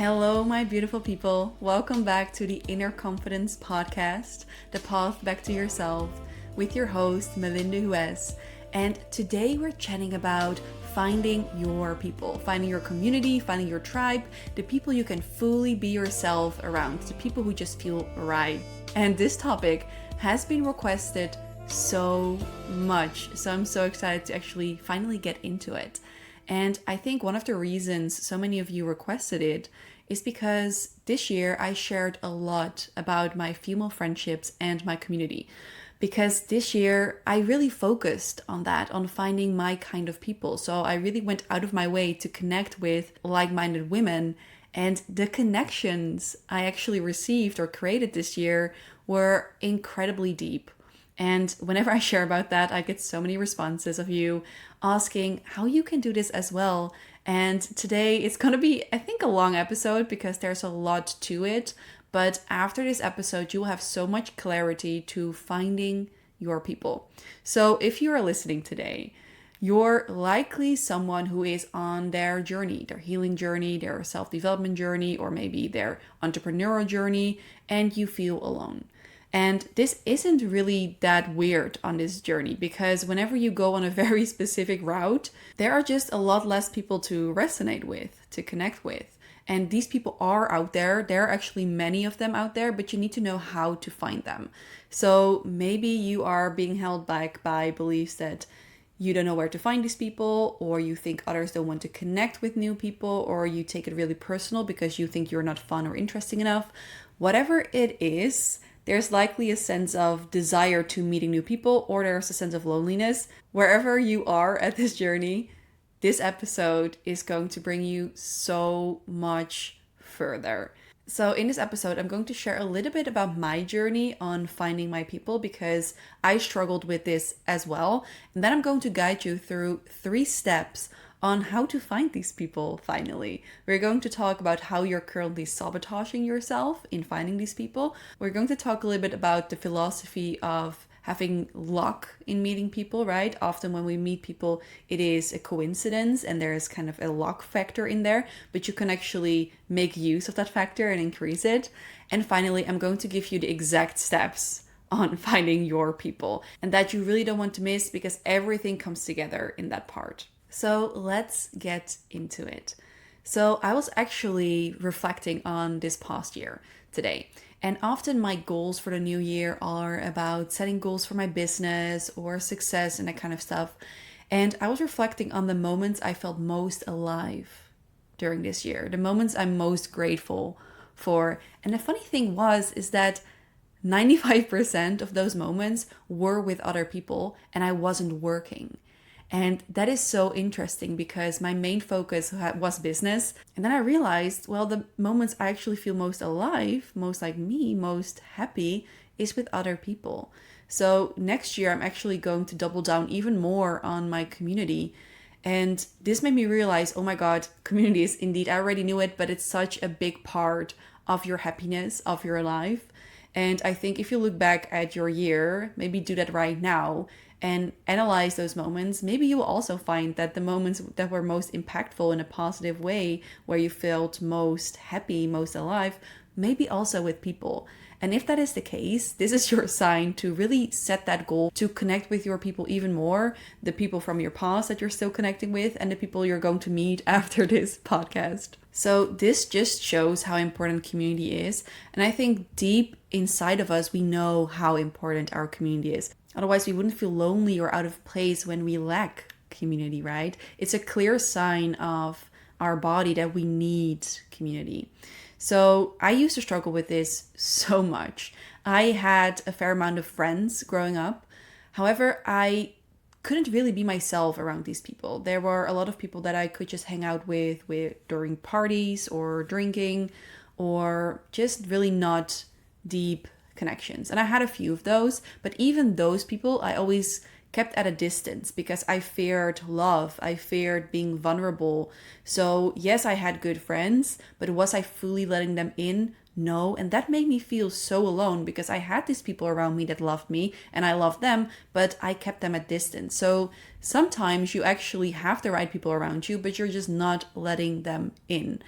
Hello, my beautiful people. Welcome back to the Inner Confidence Podcast, the path back to yourself, with your host, Melinda Hues. And today we're chatting about finding your people, finding your community, finding your tribe, the people you can fully be yourself around, the people who just feel right. And this topic has been requested so much, so I'm so excited to actually finally get into it. And I think one of the reasons so many of you requested it is because this year I shared a lot about my female friendships and my community. Because this year I really focused on that, on finding my kind of people. So I really went out of my way to connect with like-minded women. And the connections I actually received or created this year were incredibly deep. And whenever I share about that, I get so many responses of you asking how you can do this as well. And today it's going to be, I think, a long episode because there's a lot to it. But after this episode, you will have so much clarity to finding your people. So if you are listening today, you're likely someone who is on their journey, their healing journey, their self-development journey, or maybe their entrepreneurial journey, and you feel alone. And this isn't really that weird on this journey because whenever you go on a very specific route, there are just a lot less people to resonate with, to connect with. And these people are out there. There are actually many of them out there, but you need to know how to find them. So maybe you are being held back by beliefs that you don't know where to find these people, or you think others don't want to connect with new people, or you take it really personal because you think you're not fun or interesting enough. Whatever it is, there's likely a sense of desire to meeting new people, or there's a sense of loneliness. Wherever you are at this journey, this episode is going to bring you so much further. So in this episode, I'm going to share a little bit about my journey on finding my people because I struggled with this as well. And then I'm going to guide you through 3 steps on how to find these people finally. We're going to talk about how you're currently sabotaging yourself in finding these people. We're going to talk a little bit about the philosophy of having luck in meeting people, right? Often when we meet people, it is a coincidence and there is kind of a luck factor in there, but you can actually make use of that factor and increase it. And finally, I'm going to give you the exact steps on finding your people and that you really don't want to miss because everything comes together in that part. So let's get into it. So I was actually reflecting on this past year today. And often my goals for the new year are about setting goals for my business or success and that kind of stuff. And I was reflecting on the moments I felt most alive during this year, the moments I'm most grateful for. And the funny thing is that 95% of those moments were with other people and I wasn't working. And that is so interesting because my main focus was business. And then I realized, well, the moments I actually feel most alive, most like me, most happy is with other people. So next year, I'm actually going to double down even more on my community. And this made me realize, oh my God, community is indeed, I already knew it, but it's such a big part of your happiness, of your life. And I think if you look back at your year, maybe do that right now and analyze those moments, maybe you will also find that the moments that were most impactful in a positive way, where you felt most happy, most alive, maybe also with people. And if that is the case, this is your sign to really set that goal to connect with your people even more, the people from your past that you're still connecting with, and the people you're going to meet after this podcast. So this just shows how important community is. And I think deep inside of us, we know how important our community is. Otherwise, we wouldn't feel lonely or out of place when we lack community, right? It's a clear sign of our body that we need community. So I used to struggle with this so much. I had a fair amount of friends growing up. However, I couldn't really be myself around these people. There were a lot of people that I could just hang out with during parties or drinking or just really not deep connections. And I had a few of those, but even those people I always kept at a distance because I feared love. I feared being vulnerable. So yes, I had good friends, but was I fully letting them in? No. And that made me feel so alone because I had these people around me that loved me and I loved them, but I kept them at distance. So sometimes you actually have the right people around you, but you're just not letting them in.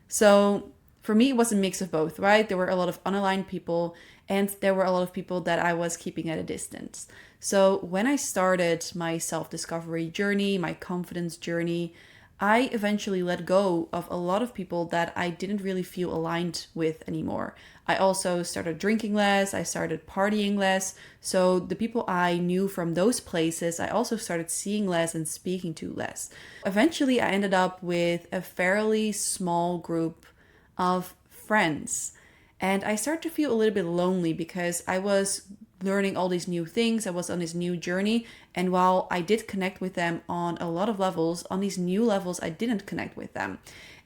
So For me, it was a mix of both, right? There were a lot of unaligned people, and there were a lot of people that I was keeping at a distance. So when I started my self-discovery journey, my confidence journey, I eventually let go of a lot of people that I didn't really feel aligned with anymore. I also started drinking less, I started partying less. So the people I knew from those places, I also started seeing less and speaking to less. Eventually, I ended up with a fairly small group of friends. And I started to feel a little bit lonely because I was learning all these new things. I was on this new journey. And while I did connect with them on a lot of levels, on these new levels, I didn't connect with them.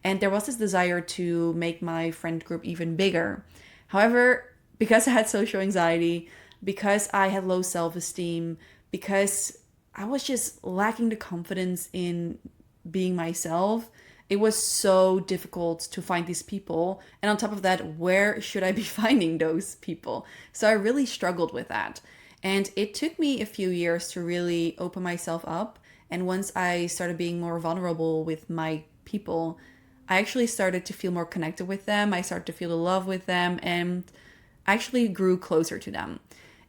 And there was this desire to make my friend group even bigger. However, because I had social anxiety, because I had low self-esteem, because I was just lacking the confidence in being myself, it was so difficult to find these people. And on top of that, where should I be finding those people? So I really struggled with that. And it took me a few years to really open myself up. And once I started being more vulnerable with my people, I actually started to feel more connected with them. I started to feel the love with them and actually grew closer to them.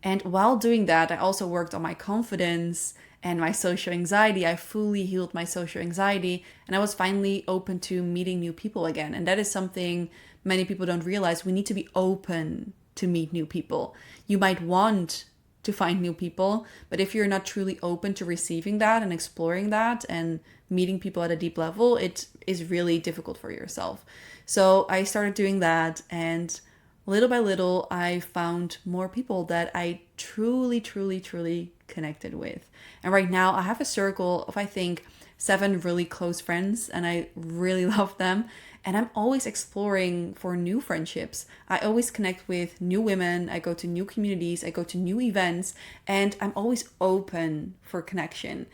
And while doing that, I also worked on my confidence and my social anxiety. I fully healed my social anxiety and I was finally open to meeting new people again. And that is something many people don't realize. We need to be open to meet new people. You might want to find new people, but if you're not truly open to receiving that and exploring that and meeting people at a deep level, it is really difficult for yourself. So I started doing that, and little by little, I found more people that I truly, truly, truly connected with. And right now I have a circle of, I think, 7 really close friends, and I really love them. And I'm always exploring for new friendships. I always connect with new women. I go to new communities. I go to new events, and I'm always open for connection.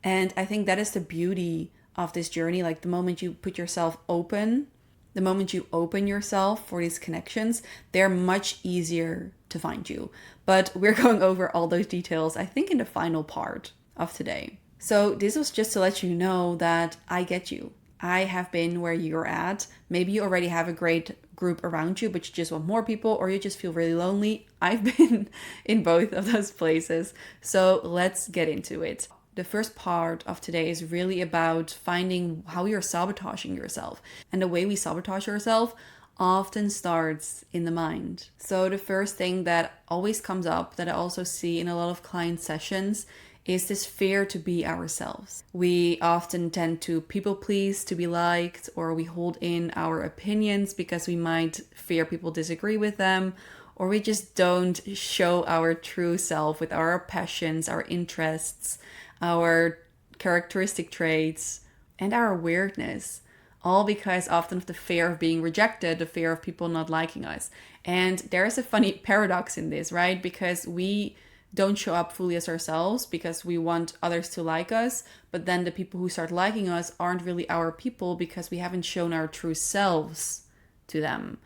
And I think that is the beauty of this journey. Like the moment you put yourself open, the moment you open yourself for these connections, they're much easier to find you. But we're going over all those details, I think, in the final part of today. So this was just to let you know that I get you. I have been where you're at. Maybe you already have a great group around you, but you just want more people, or you just feel really lonely. I've been in both of those places. So let's get into it. The first part of today is really about finding how you're sabotaging yourself. And the way we sabotage ourselves often starts in the mind. So the first thing that always comes up that I also see in a lot of client sessions is this fear to be ourselves. We often tend to people please to be liked, or we hold in our opinions because we might fear people disagree with them, or we just don't show our true self with our passions, our interests, our characteristic traits, and our weirdness. All because often of the fear of being rejected, the fear of people not liking us. And there is a funny paradox in this, right? Because we don't show up fully as ourselves because we want others to like us, but then the people who start liking us aren't really our people because we haven't shown our true selves to them.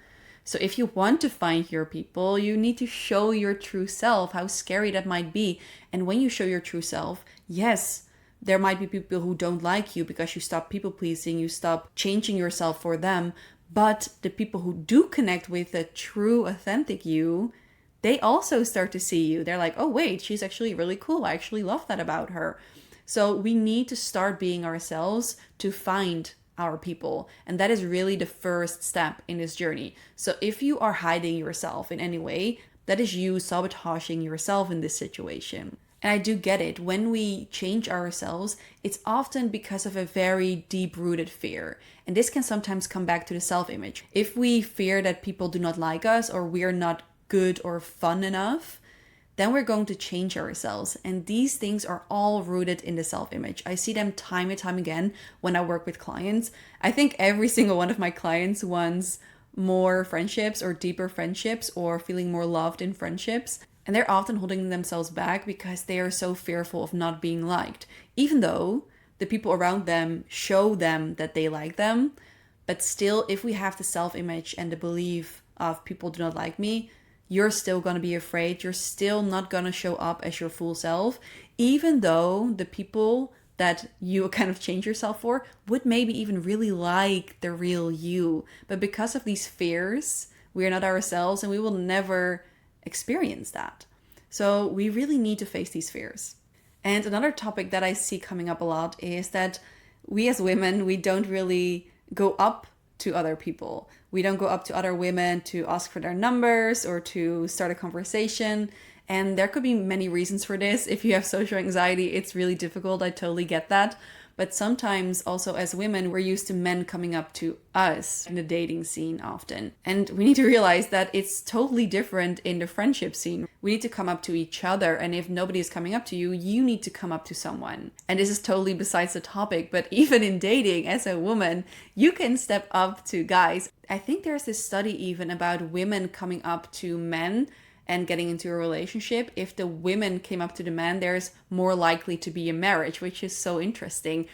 So if you want to find your people, you need to show your true self, how scary that might be. And when you show your true self, yes, there might be people who don't like you because you stop people pleasing, you stop changing yourself for them. But the people who do connect with the true, authentic you, they also start to see you. They're like, oh, wait, she's actually really cool. I actually love that about her. So we need to start being ourselves to find our people. And that is really the first step in this journey. So if you are hiding yourself in any way, that is you sabotaging yourself in this situation. And I do get it. When we change ourselves, it's often because of a very deep-rooted fear. And this can sometimes come back to the self-image. If we fear that people do not like us, or we are not good or fun enough, then we're going to change ourselves. And these things are all rooted in the self-image. I see them time and time again when I work with clients. I think every single one of my clients wants more friendships or deeper friendships or feeling more loved in friendships. And they're often holding themselves back because they are so fearful of not being liked, even though the people around them show them that they like them. But still, if we have the self-image and the belief of people do not like me, you're still going to be afraid. You're still not going to show up as your full self, even though the people that you kind of change yourself for would maybe even really like the real you. But because of these fears, we are not ourselves and we will never experience that. So we really need to face these fears. And another topic that I see coming up a lot is that we as women, we don't really go up to other people. We don't go up to other women to ask for their numbers or to start a conversation. And there could be many reasons for this. If you have social anxiety, it's really difficult. I totally get that. But sometimes also as women, we're used to men coming up to us in the dating scene often. And we need to realize that it's totally different in the friendship scene. We need to come up to each other. And if nobody is coming up to you, you need to come up to someone. And this is totally besides the topic. But even in dating as a woman, you can step up to guys. I think there's this study even about women coming up to men and getting into a relationship. If the women came up to the man, there's more likely to be a marriage, which is so interesting.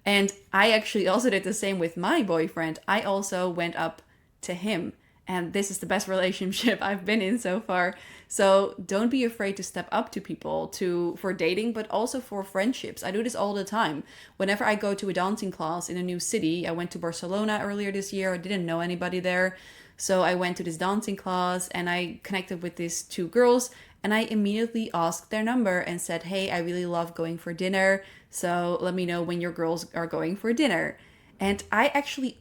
And I actually also did the same with my boyfriend. I also went up to him. And this is the best relationship I've been in so far. So don't be afraid to step up to people for dating, but also for friendships. I do this all the time. Whenever I go to a dancing class in a new city, I went to Barcelona earlier this year. I didn't know anybody there. So I went to this dancing class and I connected with these two girls and I immediately asked their number and said, hey, I really love going for dinner. So let me know when your girls are going for dinner. And I actually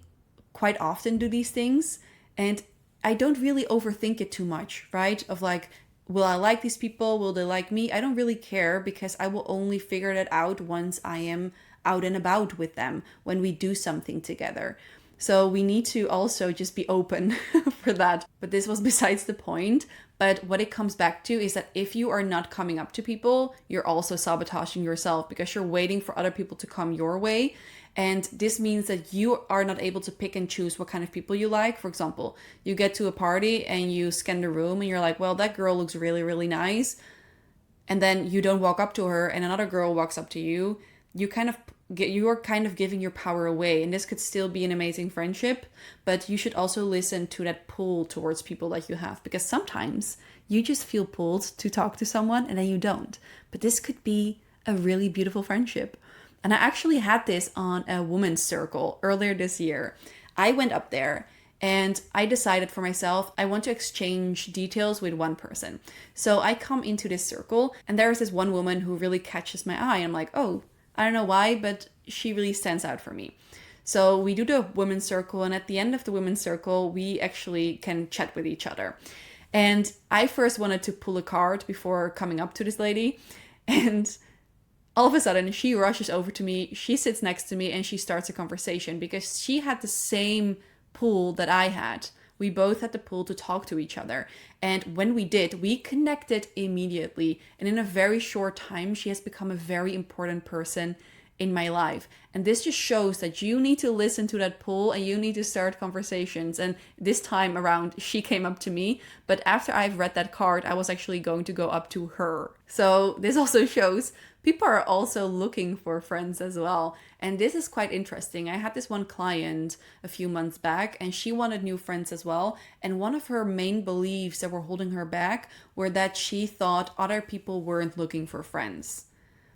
quite often do these things and I don't really overthink it too much, right? Of like, will I like these people? Will they like me? I don't really care because I will only figure that out once I am out and about with them, when we do something together. So we need to also just be open for that. But this was besides the point. But what it comes back to is that if you are not coming up to people, you're also sabotaging yourself because you're waiting for other people to come your way. And this means that you are not able to pick and choose what kind of people you like. For example, you get to a party and you scan the room and you're like, well, that girl looks really, really nice. And then you don't walk up to her and another girl walks up to you. You are kind of giving your power away, and this could still be an amazing friendship, but you should also listen to that pull towards people that you have, because sometimes you just feel pulled to talk to someone and then you don't. But this could be a really beautiful friendship. And I actually had this on a women's circle earlier this year. I went up there and I decided for myself, I want to exchange details with one person. So I come into this circle and there is this one woman who really catches my eye. I'm like, oh, I don't know why, but she really stands out for me. So we do the women's circle, and at the end of the women's circle, we actually can chat with each other. And I first wanted to pull a card before coming up to this lady. And all of a sudden, she rushes over to me, she sits next to me, and she starts a conversation because she had the same pull that I had. We both had the pull to talk to each other. And when we did, we connected immediately. And in a very short time, she has become a very important person in my life. And this just shows that you need to listen to that pull and you need to start conversations. And this time around, she came up to me. But after I've read that card, I was actually going to go up to her. So this also shows people are also looking for friends as well. And this is quite interesting. I had this one client a few months back and she wanted new friends as well. And one of her main beliefs that were holding her back were that she thought other people weren't looking for friends.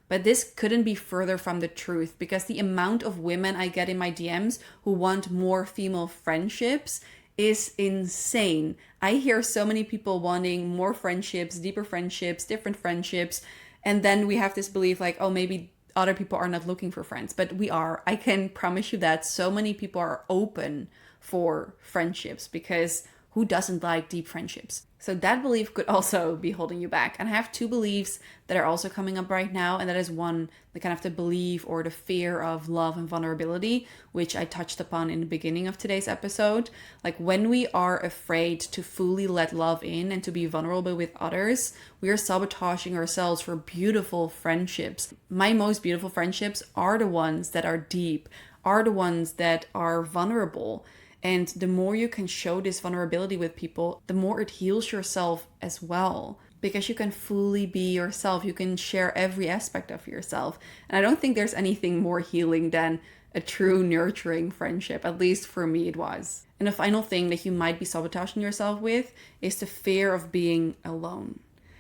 But this couldn't be further from the truth, because the amount of women I get in my DMs who want more female friendships is insane. I hear so many people wanting more friendships, deeper friendships, different friendships. And then we have this belief like, oh, maybe other people are not looking for friends, but we are. I can promise you that so many people are open for friendships, because who doesn't like deep friendships? So that belief could also be holding you back. And I have two beliefs that are also coming up right now. And that is one, the kind of the belief or the fear of love and vulnerability, which I touched upon in the beginning of today's episode. Like when we are afraid to fully let love in and to be vulnerable with others, we are sabotaging ourselves for beautiful friendships. My most beautiful friendships are the ones that are deep, are the ones that are vulnerable. And the more you can show this vulnerability with people, the more it heals yourself as well. Because you can fully be yourself. You can share every aspect of yourself. And I don't think there's anything more healing than a true nurturing friendship. At least for me it was. And the final thing that you might be sabotaging yourself with is the fear of being alone.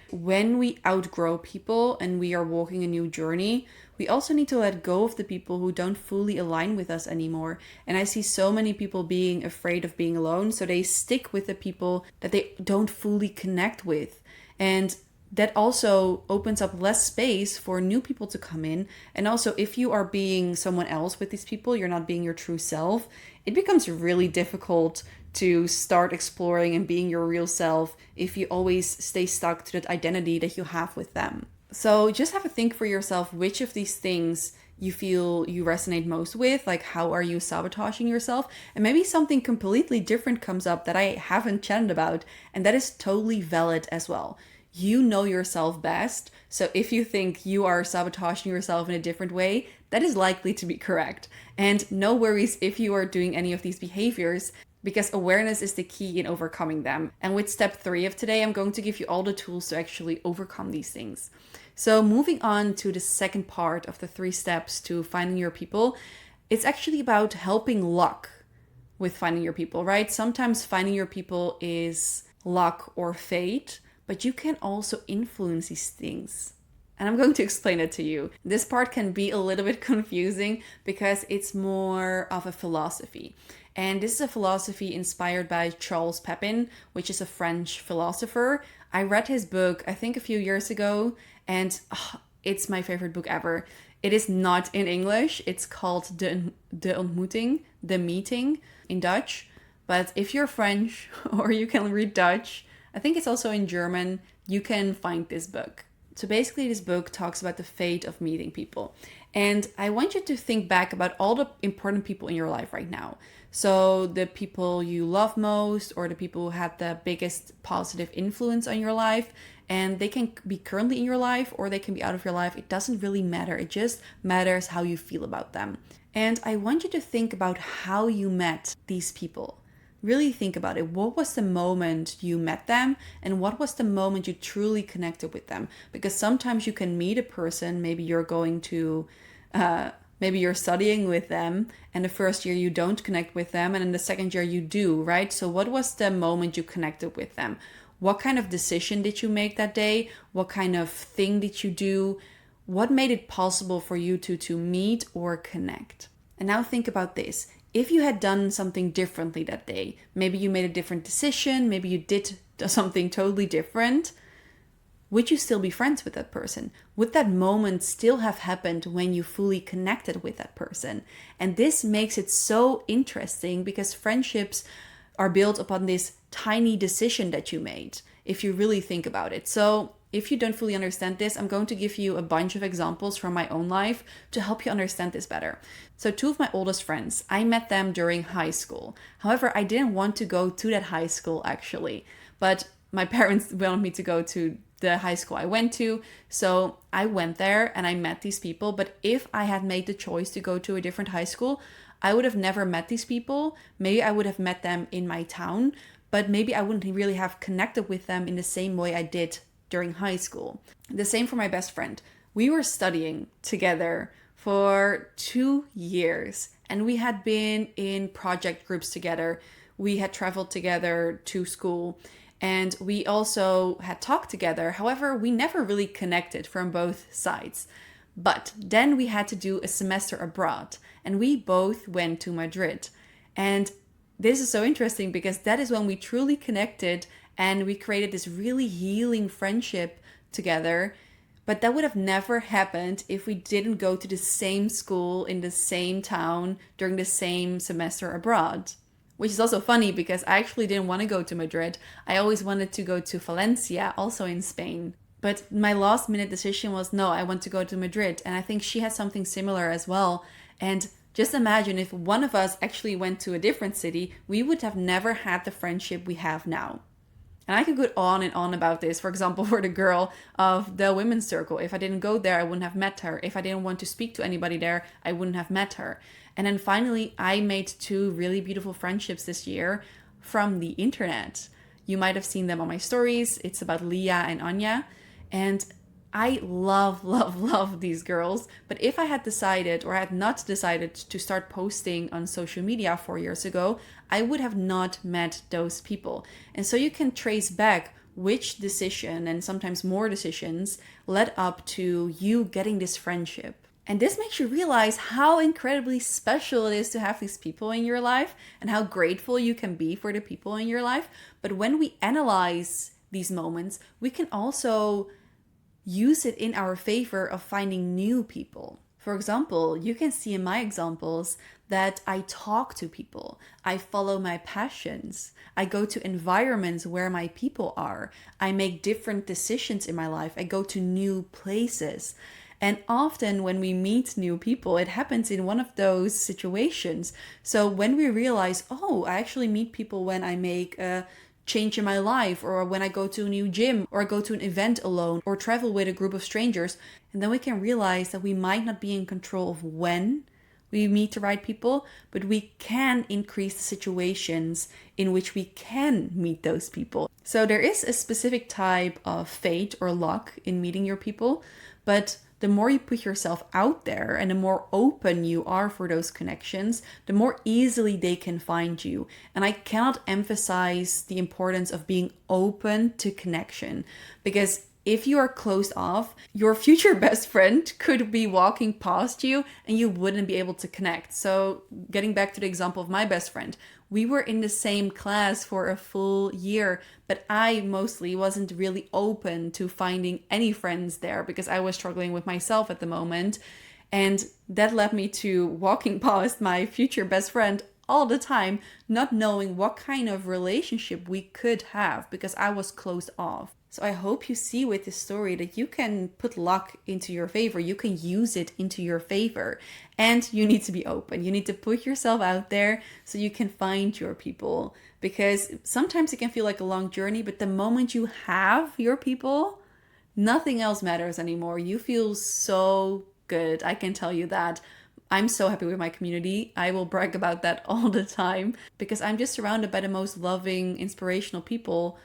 When we outgrow people and we are walking a new journey, we also need to let go of the people who don't fully align with us anymore. And I see so many people being afraid of being alone, so they stick with the people that they don't fully connect with. And that also opens up less space for new people to come in. And also, if you are being someone else with these people, you're not being your true self, it becomes really difficult to start exploring and being your real self if you always stay stuck to that identity that you have with them. So just have a think for yourself which of these things you feel you resonate most with, like how are you sabotaging yourself? And maybe something completely different comes up that I haven't chatted about, and that is totally valid as well. You know yourself best, so if you think you are sabotaging yourself in a different way, that is likely to be correct. And no worries if you are doing any of these behaviors, because awareness is the key in overcoming them. And with step 3 of today, I'm going to give you all the tools to actually overcome these things. So moving on to the second part of the 3 steps to finding your people, it's actually about helping luck with finding your people, right? Sometimes finding your people is luck or fate, but you can also influence these things. And I'm going to explain it to you. This part can be a little bit confusing because it's more of a philosophy. And this is a philosophy inspired by Charles Pepin, which is a French philosopher. I read his book, I think a few years ago, and it's my favorite book ever. It is not in English. It's called De Ontmoeting, The Meeting in Dutch. But if you're French or you can read Dutch, I think it's also in German, you can find this book. So basically this book talks about the fate of meeting people. And I want you to think back about all the important people in your life right now. So the people you love most, or the people who had the biggest positive influence on your life. And they can be currently in your life or they can be out of your life. It doesn't really matter. It just matters how you feel about them. And I want you to think about how you met these people. Really think about it. What was the moment you met them, and what was the moment you truly connected with them? Because sometimes you can meet a person, maybe you're going to, maybe you're studying with them, and the first year you don't connect with them, and in the second year you do, right? So what was the moment you connected with them? What kind of decision did you make that day? What kind of thing did you do? What made it possible for you to meet or connect? And now think about this. If you had done something differently that day, maybe you made a different decision, maybe you did something totally different, would you still be friends with that person? Would that moment still have happened when you fully connected with that person? And this makes it so interesting because friendships are built upon this tiny decision that you made, if you really think about it. So if you don't fully understand this, I'm going to give you a bunch of examples from my own life to help you understand this better. So 2 of my oldest friends, I met them during high school. However, I didn't want to go to that high school actually, but my parents wanted me to go to the high school I went to. So I went there and I met these people. But if I had made the choice to go to a different high school, I would have never met these people. Maybe I would have met them in my town, but maybe I wouldn't really have connected with them in the same way I did during high school. The same for my best friend. We were studying together for 2 years and we had been in project groups together. We had traveled together to school and we also had talked together. However, we never really connected from both sides. But then we had to do a semester abroad and we both went to Madrid. And this is so interesting because that is when we truly connected and we created this really healing friendship together. But that would have never happened if we didn't go to the same school in the same town during the same semester abroad. Which is also funny because I actually didn't want to go to Madrid. I always wanted to go to Valencia, also in Spain. But my last minute decision was, no, I want to go to Madrid. And I think she had something similar as well. And just imagine if one of us actually went to a different city, we would have never had the friendship we have now. And I could go on and on about this. For example, for the girl of the women's circle. If I didn't go there, I wouldn't have met her. If I didn't want to speak to anybody there, I wouldn't have met her. And then finally, I made 2 really beautiful friendships this year from the internet. You might have seen them on my stories. It's about Leah and Anya. And I love these girls. But if I had decided or I had not decided to start posting on social media 4 years ago, I would have not met those people. And so you can trace back which decision and sometimes more decisions led up to you getting this friendship. And this makes you realize how incredibly special it is to have these people in your life and how grateful you can be for the people in your life. But when we analyze these moments, we can also use it in our favor of finding new people. For example, you can see in my examples that I talk to people, I follow my passions, I go to environments where my people are, I make different decisions in my life, I go to new places. And often when we meet new people, it happens in one of those situations. So when we realize, oh, I actually meet people when I make a change in my life, or when I go to a new gym, or I go to an event alone, or travel with a group of strangers. And then we can realize that we might not be in control of when we meet the right people, but we can increase the situations in which we can meet those people. So there is a specific type of fate or luck in meeting your people, but the more you put yourself out there and the more open you are for those connections, the more easily they can find you. And I cannot emphasize the importance of being open to connection, because if you are closed off, your future best friend could be walking past you and you wouldn't be able to connect. So getting back to the example of my best friend, we were in the same class for a full year, but I mostly wasn't really open to finding any friends there because I was struggling with myself at the moment. And that led me to walking past my future best friend all the time, not knowing what kind of relationship we could have because I was closed off. So I hope you see with this story that you can put luck into your favor. You can use it into your favor. And you need to be open. You need to put yourself out there so you can find your people. Because sometimes it can feel like a long journey, but the moment you have your people, nothing else matters anymore. You feel so good. I can tell you that. I'm so happy with my community. I will brag about that all the time because I'm just surrounded by the most loving, inspirational people,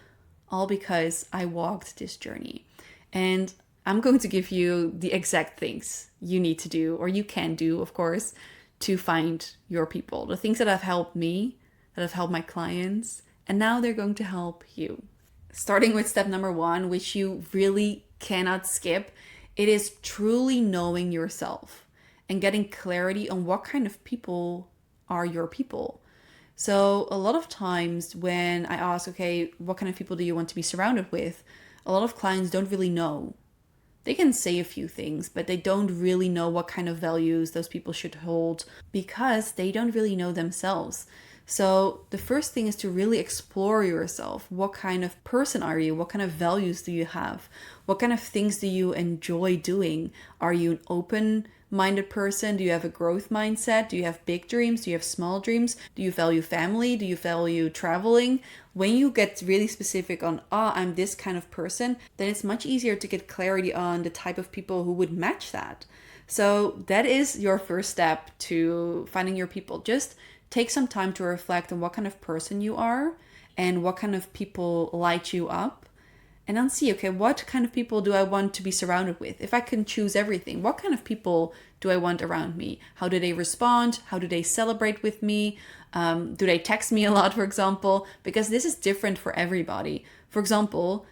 all because I walked this journey. And I'm going to give you the exact things you need to do, or you can do, of course, to find your people. The things that have helped me, that have helped my clients, and now they're going to help you. Starting with step number 1, which you really cannot skip, it is truly knowing yourself and getting clarity on what kind of people are your people. So a lot of times when I ask, okay, what kind of people do you want to be surrounded with? A lot of clients don't really know. They can say a few things, but they don't really know what kind of values those people should hold because they don't really know themselves. So the first thing is to really explore yourself. What kind of person are you? What kind of values do you have? What kind of things do you enjoy doing? Are you an open-minded person? Do you have a growth mindset? Do you have big dreams? Do you have small dreams? Do you value family? Do you value traveling? When you get really specific on, I'm this kind of person, then it's much easier to get clarity on the type of people who would match that. So that is your first step to finding your people. Just take some time to reflect on what kind of person you are and what kind of people light you up. And then see, okay, what kind of people do I want to be surrounded with? If I can choose everything, what kind of people do I want around me? How do they respond? How do they celebrate with me? Do they text me a lot, for example? Because this is different for everybody. For example,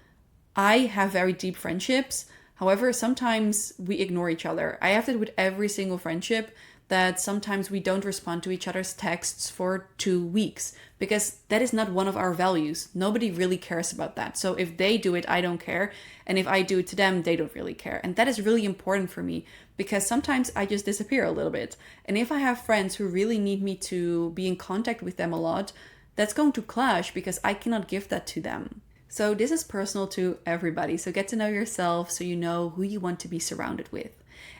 I have very deep friendships. However, sometimes we ignore each other. I have that with every single friendship, that sometimes we don't respond to each other's texts for 2 weeks because that is not one of our values. Nobody really cares about that. So if they do it, I don't care. And if I do it to them, they don't really care. And that is really important for me because sometimes I just disappear a little bit. And if I have friends who really need me to be in contact with them a lot, that's going to clash because I cannot give that to them. So this is personal to everybody. So get to know yourself so you know who you want to be surrounded with.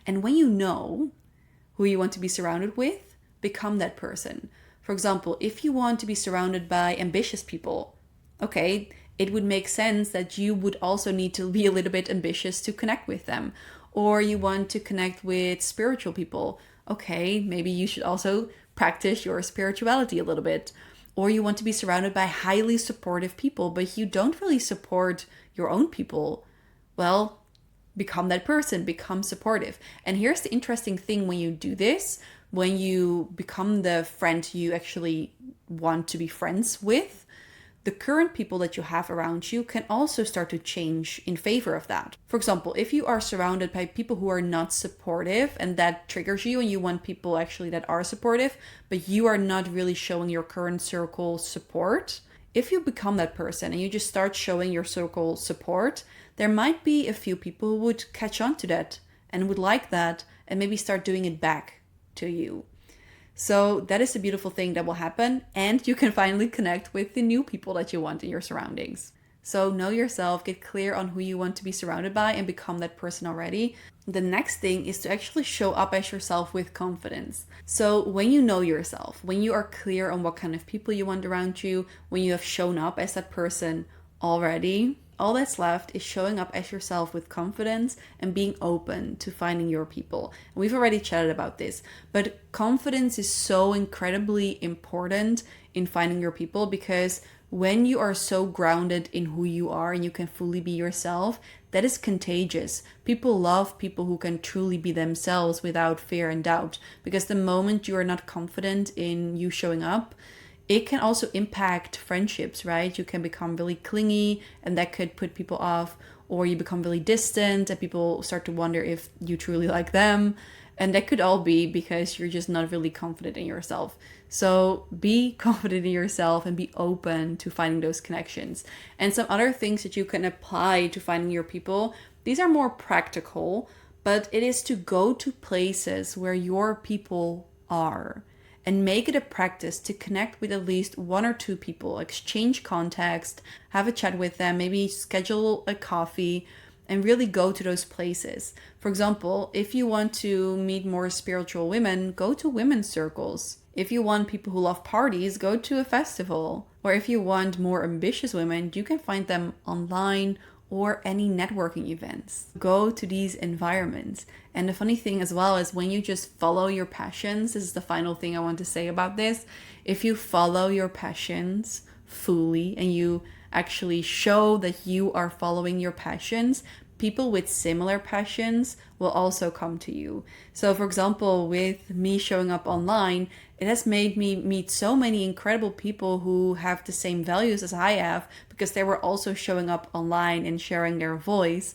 And when you know who you want to be surrounded with, become that person. For example, if you want to be surrounded by ambitious people, okay, it would make sense that you would also need to be a little bit ambitious to connect with them. Or you want to connect with spiritual people, okay, maybe you should also practice your spirituality a little bit. Or you want to be surrounded by highly supportive people, but you don't really support your own people. Well, become that person, become supportive. And here's the interesting thing when you do this, when you become the friend you actually want to be friends with, the current people that you have around you can also start to change in favor of that. For example, if you are surrounded by people who are not supportive and that triggers you and you want people actually that are supportive, but you are not really showing your current circle support, if you become that person and you just start showing your circle support, there might be a few people who would catch on to that and would like that and maybe start doing it back to you. So that is the beautiful thing that will happen, and you can finally connect with the new people that you want in your surroundings. So know yourself, get clear on who you want to be surrounded by and become that person already. The next thing is to actually show up as yourself with confidence. So when you know yourself, when you are clear on what kind of people you want around you, when you have shown up as that person already, all that's left is showing up as yourself with confidence and being open to finding your people. And we've already chatted about this, but confidence is so incredibly important in finding your people, because when you are so grounded in who you are and you can fully be yourself, that is contagious. People love people who can truly be themselves without fear and doubt, because the moment you are not confident in you showing up, it can also impact friendships, right? You can become really clingy and that could put people off, or you become really distant and people start to wonder if you truly like them. And that could all be because you're just not really confident in yourself. So be confident in yourself and be open to finding those connections. And some other things that you can apply to finding your people, these are more practical, but it is to go to places where your people are. And make it a practice to connect with at least one or two people, exchange context, have a chat with them, maybe schedule a coffee, and really go to those places. For example, if you want to meet more spiritual women, go to women's circles. If you want people who love parties, go to a festival. Or if you want more ambitious women, you can find them online or any networking events. Go to these environments. And the funny thing as well is when you just follow your passions, this is the final thing I want to say about this. If you follow your passions fully and you actually show that you are following your passions, people with similar passions will also come to you. So for example, with me showing up online, it has made me meet so many incredible people who have the same values as I have, because they were also showing up online and sharing their voice.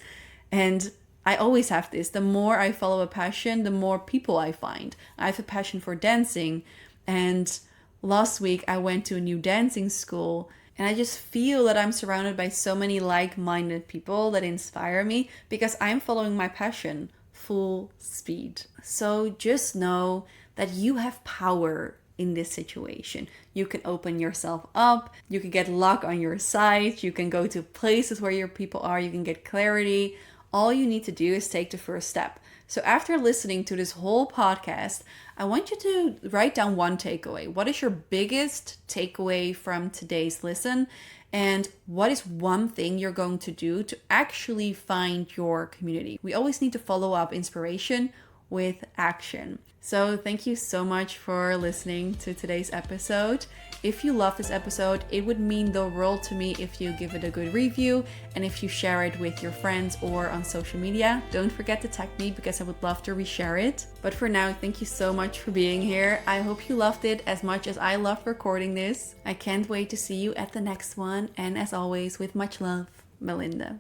And I always have this. The more I follow a passion, the more people I find. I have a passion for dancing. And last week I went to a new dancing school, and I just feel that I'm surrounded by so many like-minded people that inspire me because I'm following my passion full speed. So just know that you have power in this situation. You can open yourself up, you can get luck on your side, you can go to places where your people are, you can get clarity. All you need to do is take the first step. So after listening to this whole podcast, I want you to write down one takeaway. What is your biggest takeaway from today's listen? And what is one thing you're going to do to actually find your community? We always need to follow up inspiration with action. So thank you so much for listening to today's episode. If you love this episode, it would mean the world to me if you give it a good review and if you share it with your friends or on social media. Don't forget to tag me because I would love to reshare it. But for now, thank you so much for being here. I hope you loved it as much as I loved recording this. I can't wait to see you at the next one. And as always, with much love, Melinda.